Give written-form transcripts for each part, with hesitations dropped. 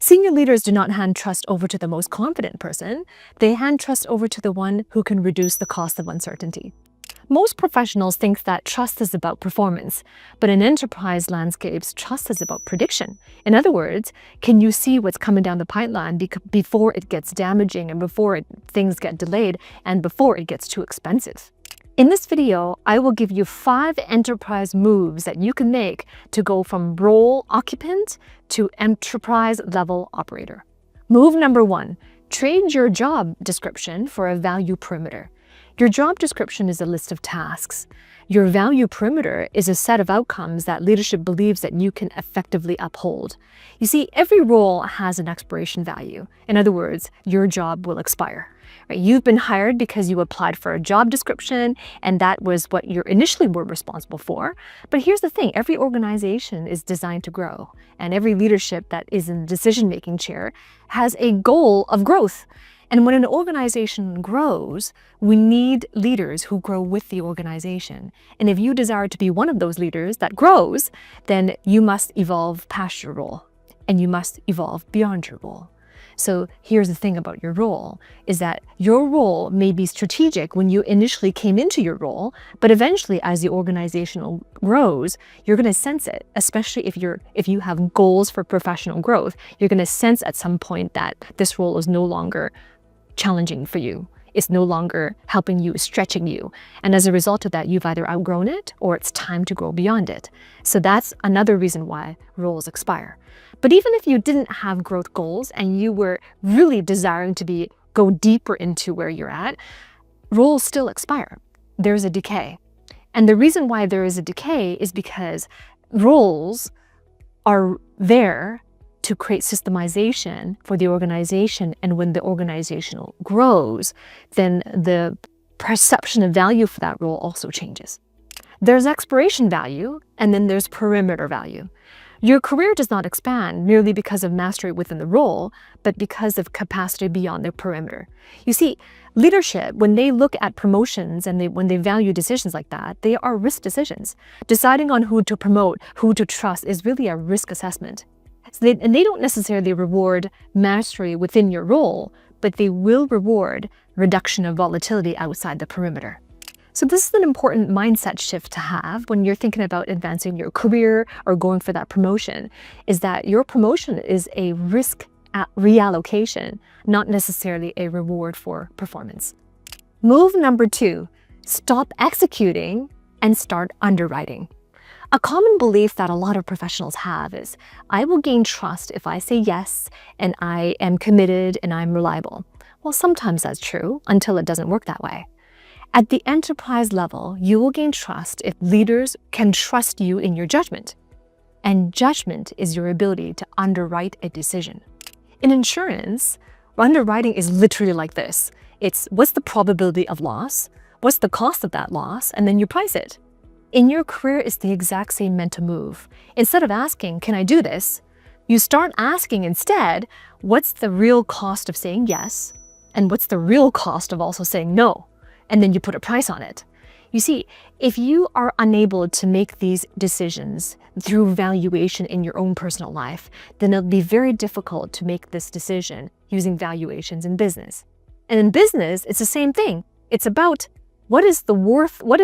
Senior leaders do not hand trust over to the most confident person. They hand trust over to the one who can reduce the cost of uncertainty. Most professionals think that trust is about performance, but in enterprise landscapes, trust is about prediction. In other words, can you see what's coming down the pipeline before it gets damaging and before things get delayed and before it gets too expensive? In this video, I will give you 5 enterprise moves that you can make to go from role occupant to enterprise level operator. Move number 1, trade your job description for a value perimeter. Your job description is a list of tasks. Your value perimeter is a set of outcomes that leadership believes that you can effectively uphold. You see, every role has an expiration value. In other words, your job will expire. Right? You've been hired because you applied for a job description and that was what you initially were responsible for. But here's the thing, every organization is designed to grow, and every leadership that is in the decision-making chair has a goal of growth. And when an organization grows, we need leaders who grow with the organization. And if you desire to be one of those leaders that grows, then you must evolve past your role and you must evolve beyond your role. So here's the thing about your role, is that your role may be strategic when you initially came into your role, but eventually as the organization grows, you're going to sense it, especially if you have goals for professional growth. You're going to sense at some point that this role is no longer challenging for you. It's no longer helping you, stretching you. And as a result of that, you've either outgrown it or it's time to grow beyond it. So that's another reason why roles expire. But even if you didn't have growth goals and you were really desiring to go deeper into where you're at, roles still expire. There's a decay. And the reason why there is a decay is because roles are there to create systemization for the organization. And when the organization grows, then the perception of value for that role also changes. There's expiration value, and then there's perimeter value. Your career does not expand merely because of mastery within the role, but because of capacity beyond the perimeter. You see, leadership, when they look at promotions and when they value decisions like that, they are risk decisions. Deciding on who to promote, who to trust is really a risk assessment. And they don't necessarily reward mastery within your role, but they will reward reduction of volatility outside the perimeter. So this is an important mindset shift to have when you're thinking about advancing your career or going for that promotion, is that your promotion is a risk reallocation, not necessarily a reward for performance. Move number 2, stop executing and start underwriting. A common belief that a lot of professionals have is, I will gain trust if I say yes, and I am committed and I'm reliable. Well, sometimes that's true until it doesn't work that way. At the enterprise level, you will gain trust if leaders can trust you in your judgment. And judgment is your ability to underwrite a decision. In insurance, underwriting is literally like this. It's what's the probability of loss, what's the cost of that loss, and then you price it. In your career, it's the exact same mental move. Instead of asking, can I do this? You start asking instead, what's the real cost of saying yes? And what's the real cost of also saying no? And then you put a price on it. You see, if you are unable to make these decisions through valuation in your own personal life, then it'll be very difficult to make this decision using valuations in business. And in business, it's the same thing. It's about what is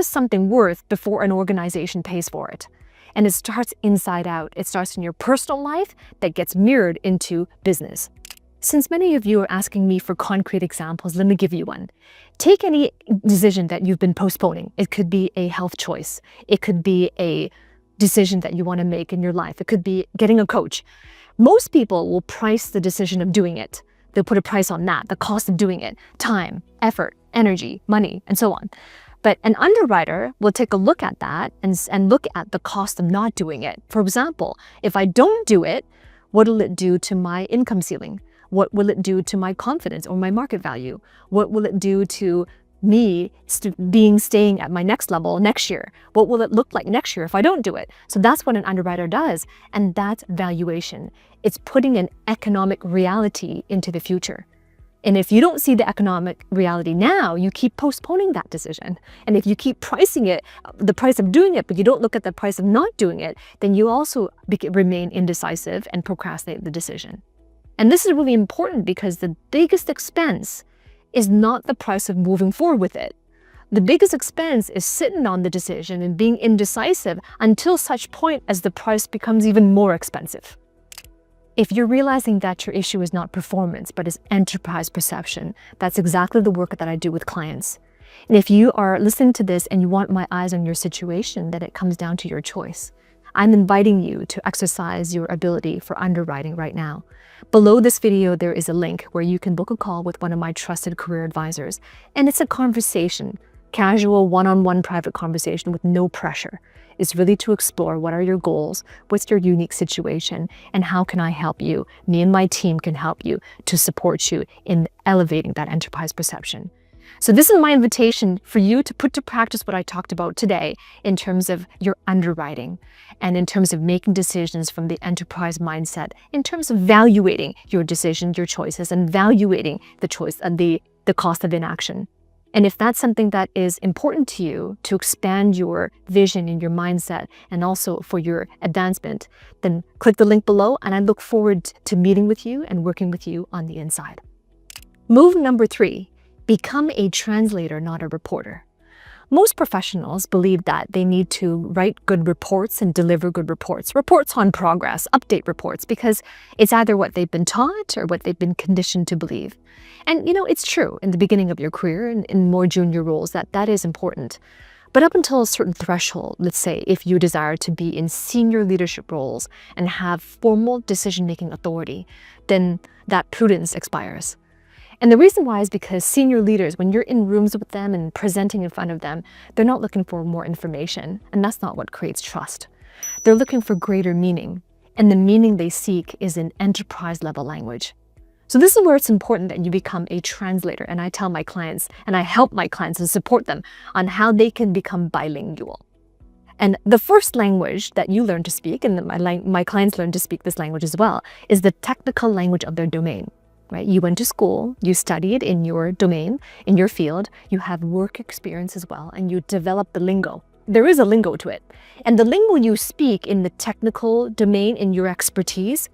something worth before an organization pays for it? And it starts inside out. It starts in your personal life that gets mirrored into business. Since many of you are asking me for concrete examples, let me give you one. Take any decision that you've been postponing. It could be a health choice. It could be a decision that you want to make in your life. It could be getting a coach. Most people will price the decision of doing it. They'll put a price on that, the cost of doing it, time, effort, energy, money, and so on. But an underwriter will take a look at that and look at the cost of not doing it. For example, if I don't do it, what will it do to my income ceiling? What will it do to my confidence or my market value? What will it do to me staying at my next level next year? What will it look like next year if I don't do it? So that's what an underwriter does, and that's valuation. It's putting an economic reality into the future. And if you don't see the economic reality now, you keep postponing that decision. And if you keep pricing it, the price of doing it, but you don't look at the price of not doing it, then you also remain indecisive and procrastinate the decision. And this is really important because the biggest expense is not the price of moving forward with it. The biggest expense is sitting on the decision and being indecisive until such point as the price becomes even more expensive. If you're realizing that your issue is not performance, but is enterprise perception, that's exactly the work that I do with clients. And if you are listening to this and you want my eyes on your situation, then it comes down to your choice. I'm inviting you to exercise your ability for underwriting right now. Below this video, there is a link where you can book a call with one of my trusted career advisors. And it's a conversation, casual one-on-one private conversation with no pressure. It's really to explore what are your goals, what's your unique situation, and how can I help you? Me and my team can help you to support you in elevating that enterprise perception. So this is my invitation for you to put to practice what I talked about today in terms of your underwriting and in terms of making decisions from the enterprise mindset, in terms of evaluating your decisions, your choices, and evaluating the choice and the cost of inaction. And if that's something that is important to you to expand your vision and your mindset and also for your advancement, then click the link below and I look forward to meeting with you and working with you on the inside. Move number 3. Become a translator, not a reporter. Most professionals believe that they need to write good reports and deliver good reports, reports on progress, update reports, because it's either what they've been taught or what they've been conditioned to believe. And it's true in the beginning of your career and in more junior roles that is important. But up until a certain threshold, let's say if you desire to be in senior leadership roles and have formal decision-making authority, then that prudence expires. And the reason why is because senior leaders, when you're in rooms with them and presenting in front of them, they're not looking for more information, and that's not what creates trust. They're looking for greater meaning, and the meaning they seek is in enterprise-level language. So this is where it's important that you become a translator, and I tell my clients, and I help my clients and support them on how they can become bilingual. And the first language that you learn to speak, and my clients learn to speak this language as well, is the technical language of their domain. Right? You went to school, you studied in your domain, in your field, you have work experience as well, and you develop the lingo. There is a lingo to it. And the lingo you speak in the technical domain, in your expertise,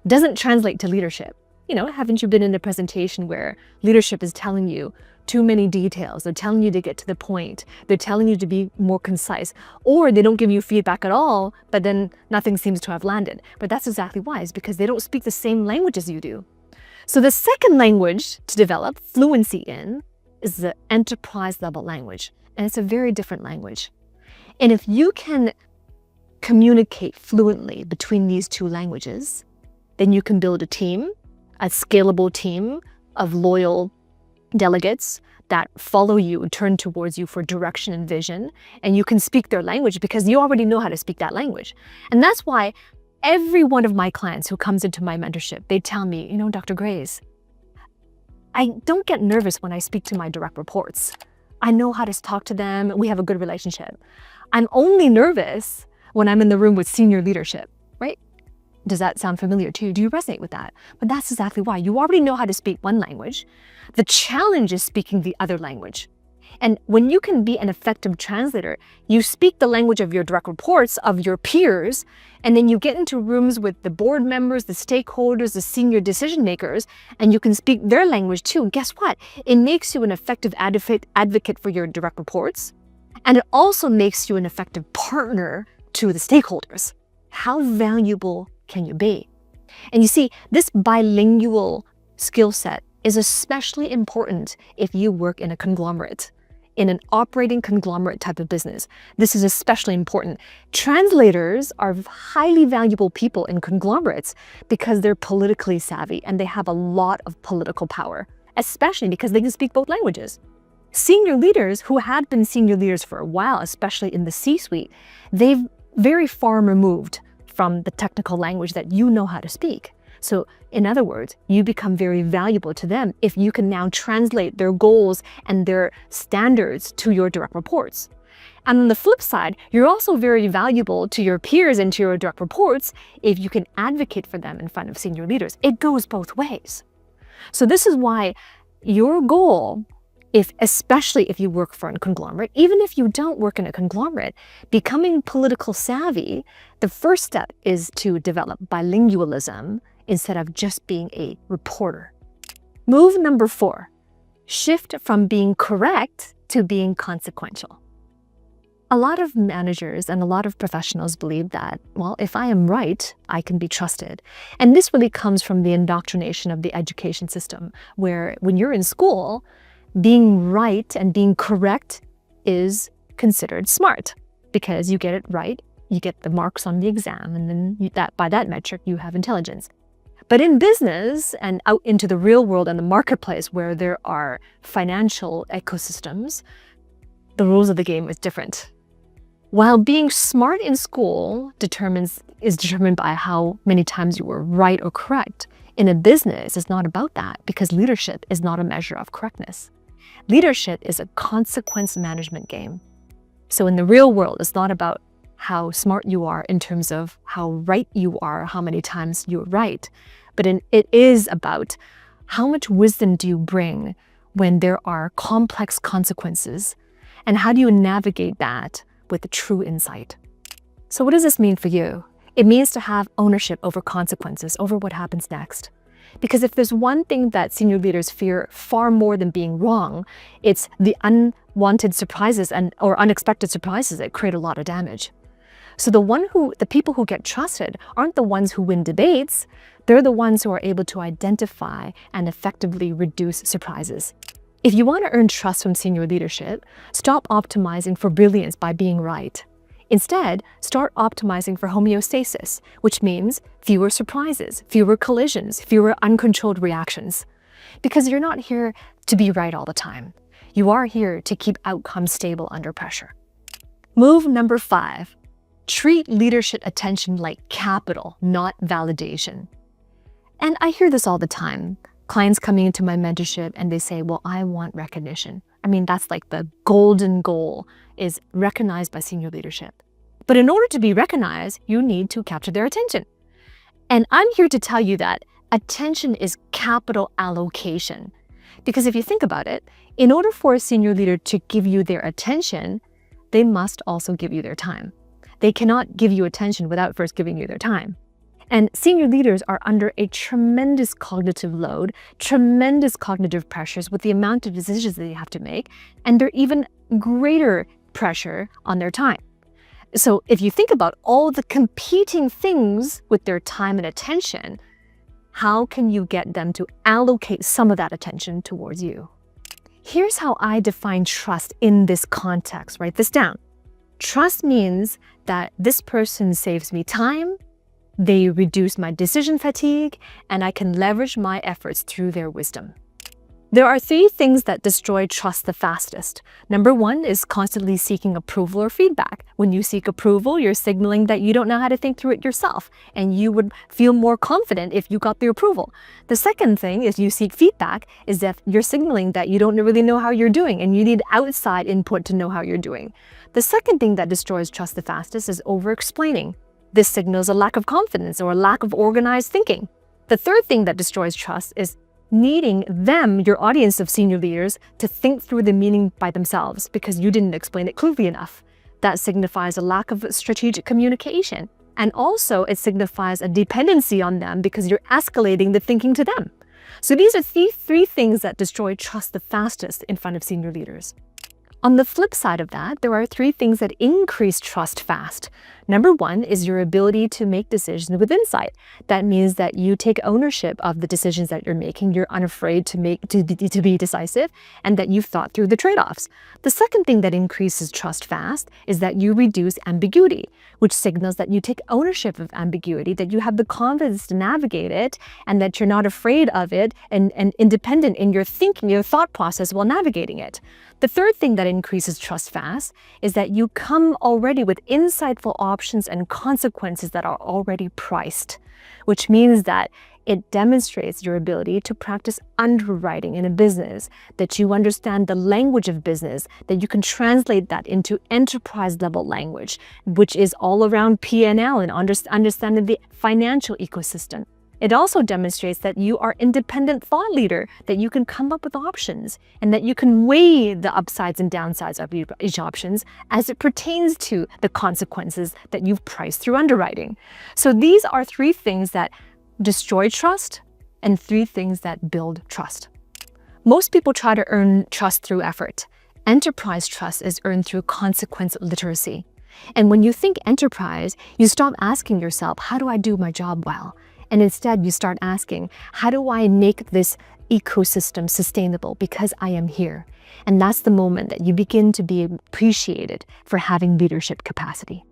doesn't translate to leadership. Haven't you been in a presentation where leadership is telling you too many details? They're telling you to get to the point. They're telling you to be more concise. Or they don't give you feedback at all, but then nothing seems to have landed. But that's exactly why. It's because they don't speak the same language as you do. So the second language to develop fluency in is the enterprise level language. And it's a very different language. And if you can communicate fluently between these two languages, then you can build a team, a scalable team of loyal delegates that follow you and turn towards you for direction and vision. And you can speak their language because you already know how to speak that language. And that's why every one of my clients who comes into my mentorship, they tell me, Dr. Grace, I don't get nervous when I speak to my direct reports. I know how to talk to them. We have a good relationship. I'm only nervous when I'm in the room with senior leadership, right? Does that sound familiar to you? Do you resonate with that? But that's exactly why. You already know how to speak one language. The challenge is speaking the other language. And when you can be an effective translator, you speak the language of your direct reports, of your peers, and then you get into rooms with the board members, the stakeholders, the senior decision makers, and you can speak their language too. And guess what? It makes you an effective advocate for your direct reports, and it also makes you an effective partner to the stakeholders. How valuable can you be? And you see, this bilingual skill set is especially important if you work in a conglomerate. In an operating conglomerate type of business. This is especially important. Translators are highly valuable people in conglomerates because they're politically savvy and they have a lot of political power, especially because they can speak both languages. Senior leaders who have been senior leaders for a while, especially in the C-suite, they've very far removed from the technical language that you know how to speak. So in other words, you become very valuable to them if you can now translate their goals and their standards to your direct reports. And on the flip side, you're also very valuable to your peers and to your direct reports if you can advocate for them in front of senior leaders. It goes both ways. So this is why your goal, especially if you work for a conglomerate, even if you don't work in a conglomerate, becoming political savvy, the first step is to develop bilingualism instead of just being a reporter. Move number 4, shift from being correct to being consequential. A lot of managers and a lot of professionals believe that, well, if I am right, I can be trusted. And this really comes from the indoctrination of the education system, where when you're in school, being right and being correct is considered smart because you get it right, you get the marks on the exam, and then by that metric, you have intelligence. But in business and out into the real world and the marketplace where there are financial ecosystems, the rules of the game is different. While being smart in school is determined by how many times you were right or correct, in a business, it's not about that because leadership is not a measure of correctness. Leadership is a consequence management game. So in the real world, it's not about how smart you are in terms of how right you are, how many times you're right, but it is about how much wisdom do you bring when there are complex consequences, and how do you navigate that with a true insight. So what does this mean for you? It means to have ownership over consequences, over what happens next. Because if there's one thing that senior leaders fear far more than being wrong, it's the unwanted surprises or unexpected surprises that create a lot of damage. So the people who get trusted aren't the ones who win debates, they're the ones who are able to identify and effectively reduce surprises. If you want to earn trust from senior leadership, stop optimizing for brilliance by being right. Instead, start optimizing for homeostasis, which means fewer surprises, fewer collisions, fewer uncontrolled reactions. Because you're not here to be right all the time. You are here to keep outcomes stable under pressure. Move number 5, treat leadership attention like capital, not validation. And I hear this all the time. Clients coming into my mentorship and they say, well, I want recognition. I mean, that's like the golden goal, is recognized by senior leadership. But in order to be recognized, you need to capture their attention. And I'm here to tell you that attention is capital allocation. Because if you think about it, in order for a senior leader to give you their attention, they must also give you their time. They cannot give you attention without first giving you their time. And senior leaders are under a tremendous cognitive load, tremendous cognitive pressures with the amount of decisions that they have to make, and they're even greater pressure on their time. So if you think about all the competing things with their time and attention, how can you get them to allocate some of that attention towards you? Here's how I define trust in this context. Write this down. Trust means that this person saves me time, they reduce my decision fatigue, and I can leverage my efforts through their wisdom. There are 3 things that destroy trust the fastest. Number 1 is constantly seeking approval or feedback. When you seek approval, you're signaling that you don't know how to think through it yourself, and you would feel more confident if you got the approval. The second thing is you seek feedback is that you're signaling that you don't really know how you're doing, and you need outside input to know how you're doing. The second thing that destroys trust the fastest is over-explaining. This signals a lack of confidence or a lack of organized thinking. The third thing that destroys trust is needing them, your audience of senior leaders, to think through the meaning by themselves because you didn't explain it clearly enough. That signifies a lack of strategic communication. And also it signifies a dependency on them because you're escalating the thinking to them. So these are the 3 things that destroy trust the fastest in front of senior leaders. On the flip side of that, there are 3 things that increase trust fast. Number 1 is your ability to make decisions with insight. That means that you take ownership of the decisions that you're making. You're unafraid to be decisive, and that you've thought through the trade-offs. The second thing that increases trust fast is that you reduce ambiguity, which signals that you take ownership of ambiguity, that you have the confidence to navigate it, and that you're not afraid of it and independent in your thinking, your thought process while navigating it. The third thing that increases trust fast is that you come already with insightful options and consequences that are already priced, which means that it demonstrates your ability to practice underwriting in a business, that you understand the language of business, that you can translate that into enterprise level language, which is all around P&L and understanding the financial ecosystem. It also demonstrates that you are an independent thought leader, that you can come up with options, and that you can weigh the upsides and downsides of each options as it pertains to the consequences that you've priced through underwriting. So these are 3 things that destroy trust, and 3 things that build trust. Most people try to earn trust through effort. Enterprise trust is earned through consequential literacy. And when you think enterprise, you stop asking yourself, how do I do my job well? And instead, you start asking, how do I make this ecosystem sustainable because I am here? And that's the moment that you begin to be appreciated for having leadership capacity.